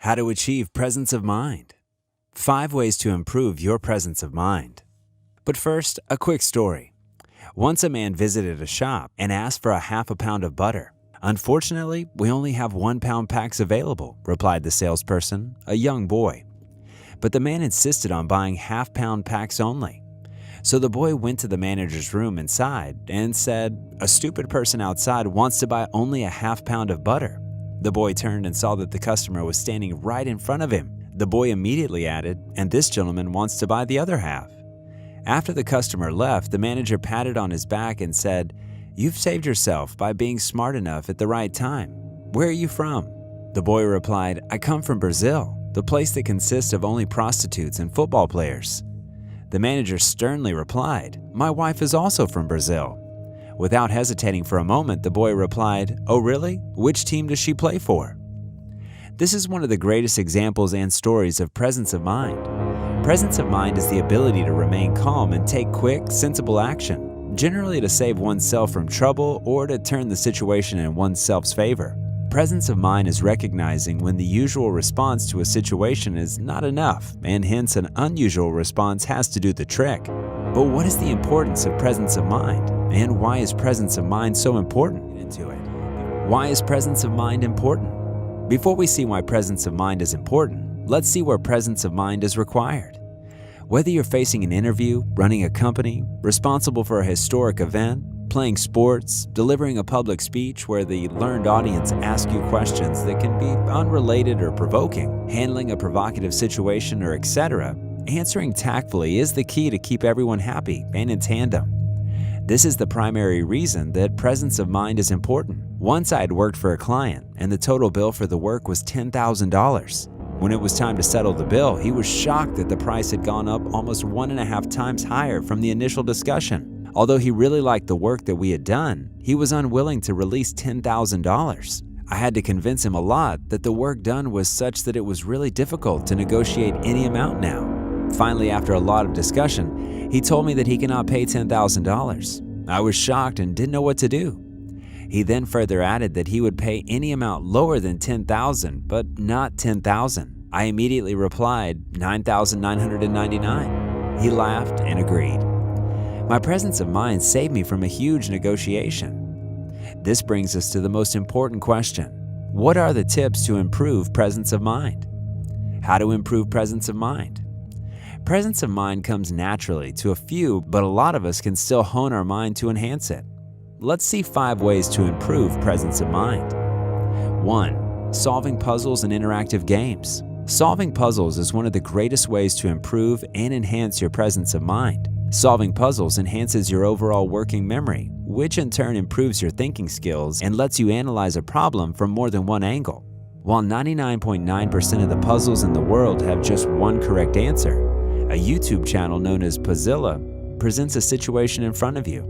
How to achieve presence of mind. 5 ways to improve your presence of mind. But first, a quick story. Once a man visited a shop and asked for a half a pound of butter. "Unfortunately, we only have 1-pound packs available," replied the salesperson, a young boy. But the man insisted on buying half-pound packs only. So the boy went to the manager's room inside and said, "A stupid person outside wants to buy only a half pound of butter." The boy turned and saw that the customer was standing right in front of him. The boy immediately added, "And this gentleman wants to buy the other half." After the customer left, the manager patted on his back and said, "You've saved yourself by being smart enough at the right time. Where are you from?" The boy replied, "I come from Brazil, the place that consists of only prostitutes and football players." The manager sternly replied, "My wife is also from Brazil." Without hesitating for a moment, the boy replied, "Oh really? Which team does she play for?" This is one of the greatest examples and stories of presence of mind. Presence of mind is the ability to remain calm and take quick, sensible action, generally to save oneself from trouble or to turn the situation in oneself's favor. Presence of mind is recognizing when the usual response to a situation is not enough, and hence an unusual response has to do the trick. But what is the importance of presence of mind, and why is presence of mind so important? Why is presence of mind important? Before we see why presence of mind is important, let's see where presence of mind is required. Whether you're facing an interview, running a company, responsible for a historic event, playing sports, delivering a public speech where the learned audience asks you questions that can be unrelated or provoking, handling a provocative situation, or etc., answering tactfully is the key to keep everyone happy and in tandem. This is the primary reason that presence of mind is important. Once I had worked for a client, and the total bill for the work was $10,000. When it was time to settle the bill, he was shocked that the price had gone up almost 1.5 times higher from the initial discussion. Although he really liked the work that we had done, he was unwilling to release $10,000. I had to convince him a lot that the work done was such that it was really difficult to negotiate any amount now. Finally, after a lot of discussion, he told me that he cannot pay $10,000. I was shocked and didn't know what to do. He then further added that he would pay any amount lower than $10,000, but not $10,000. I immediately replied, $9,999. He laughed and agreed. My presence of mind saved me from a huge negotiation. This brings us to the most important question. What are the tips to improve presence of mind? How to improve presence of mind? Presence of mind comes naturally to a few, but a lot of us can still hone our mind to enhance it. Let's see 5 ways to improve presence of mind. 1. Solving puzzles and interactive games. Solving puzzles is one of the greatest ways to improve and enhance your presence of mind. Solving puzzles enhances your overall working memory, which in turn improves your thinking skills and lets you analyze a problem from more than one angle. While 99.9% of the puzzles in the world have just one correct answer, a YouTube channel known as Puzzilla presents a situation in front of you.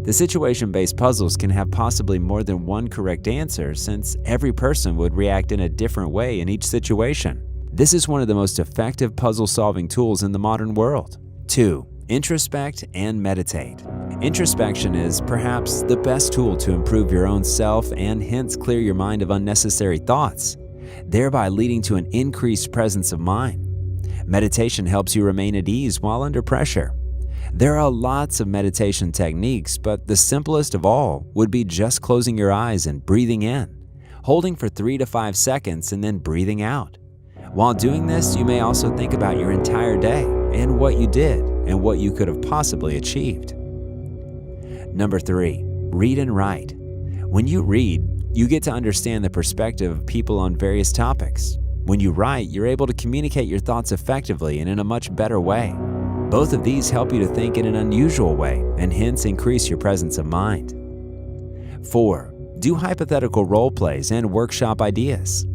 The situation-based puzzles can have possibly more than one correct answer, since every person would react in a different way in each situation. This is one of the most effective puzzle-solving tools in the modern world. 2. Introspect and meditate. Introspection is perhaps the best tool to improve your own self and hence clear your mind of unnecessary thoughts, thereby leading to an increased presence of mind. Meditation helps you remain at ease while under pressure. There are lots of meditation techniques, but the simplest of all would be just closing your eyes and breathing in, holding for 3 to 5 seconds and then breathing out. While doing this, you may also think about your entire day and what you did and what you could have possibly achieved. Number 3, read and write. When you read, you get to understand the perspective of people on various topics. When you write, you're able to communicate your thoughts effectively and in a much better way. Both of these help you to think in an unusual way and hence increase your presence of mind. 4, do hypothetical role plays and workshop ideas.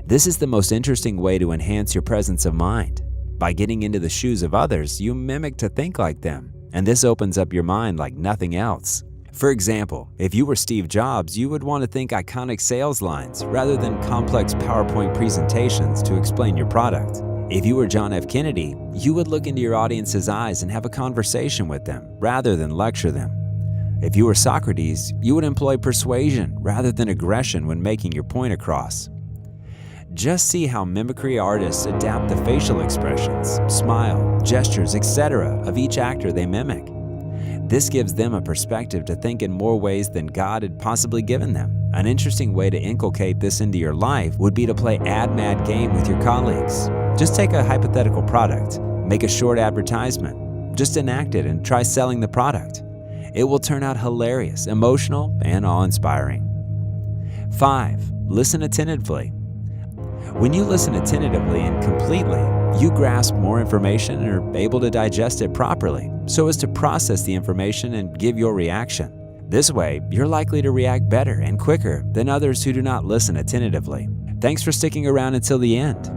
This is the most interesting way to enhance your presence of mind. By getting into the shoes of others, you mimic to think like them, and this opens up your mind like nothing else. For example, if you were Steve Jobs, you would want to think iconic sales lines rather than complex PowerPoint presentations to explain your product. If you were John F. Kennedy, you would look into your audience's eyes and have a conversation with them rather than lecture them. If you were Socrates, you would employ persuasion rather than aggression when making your point across. Just see how mimicry artists adapt the facial expressions, smile, gestures, etc. of each actor they mimic. This gives them a perspective to think in more ways than God had possibly given them. An interesting way to inculcate this into your life would be to play Ad Mad game with your colleagues. Just take a hypothetical product, make a short advertisement, just enact it and try selling the product. It will turn out hilarious, emotional, and awe-inspiring. 5. Listen attentively. When you listen attentively and completely, you grasp more information and are able to digest it properly so as to process the information and give your reaction. This way, you're likely to react better and quicker than others who do not listen attentively. Thanks for sticking around until the end.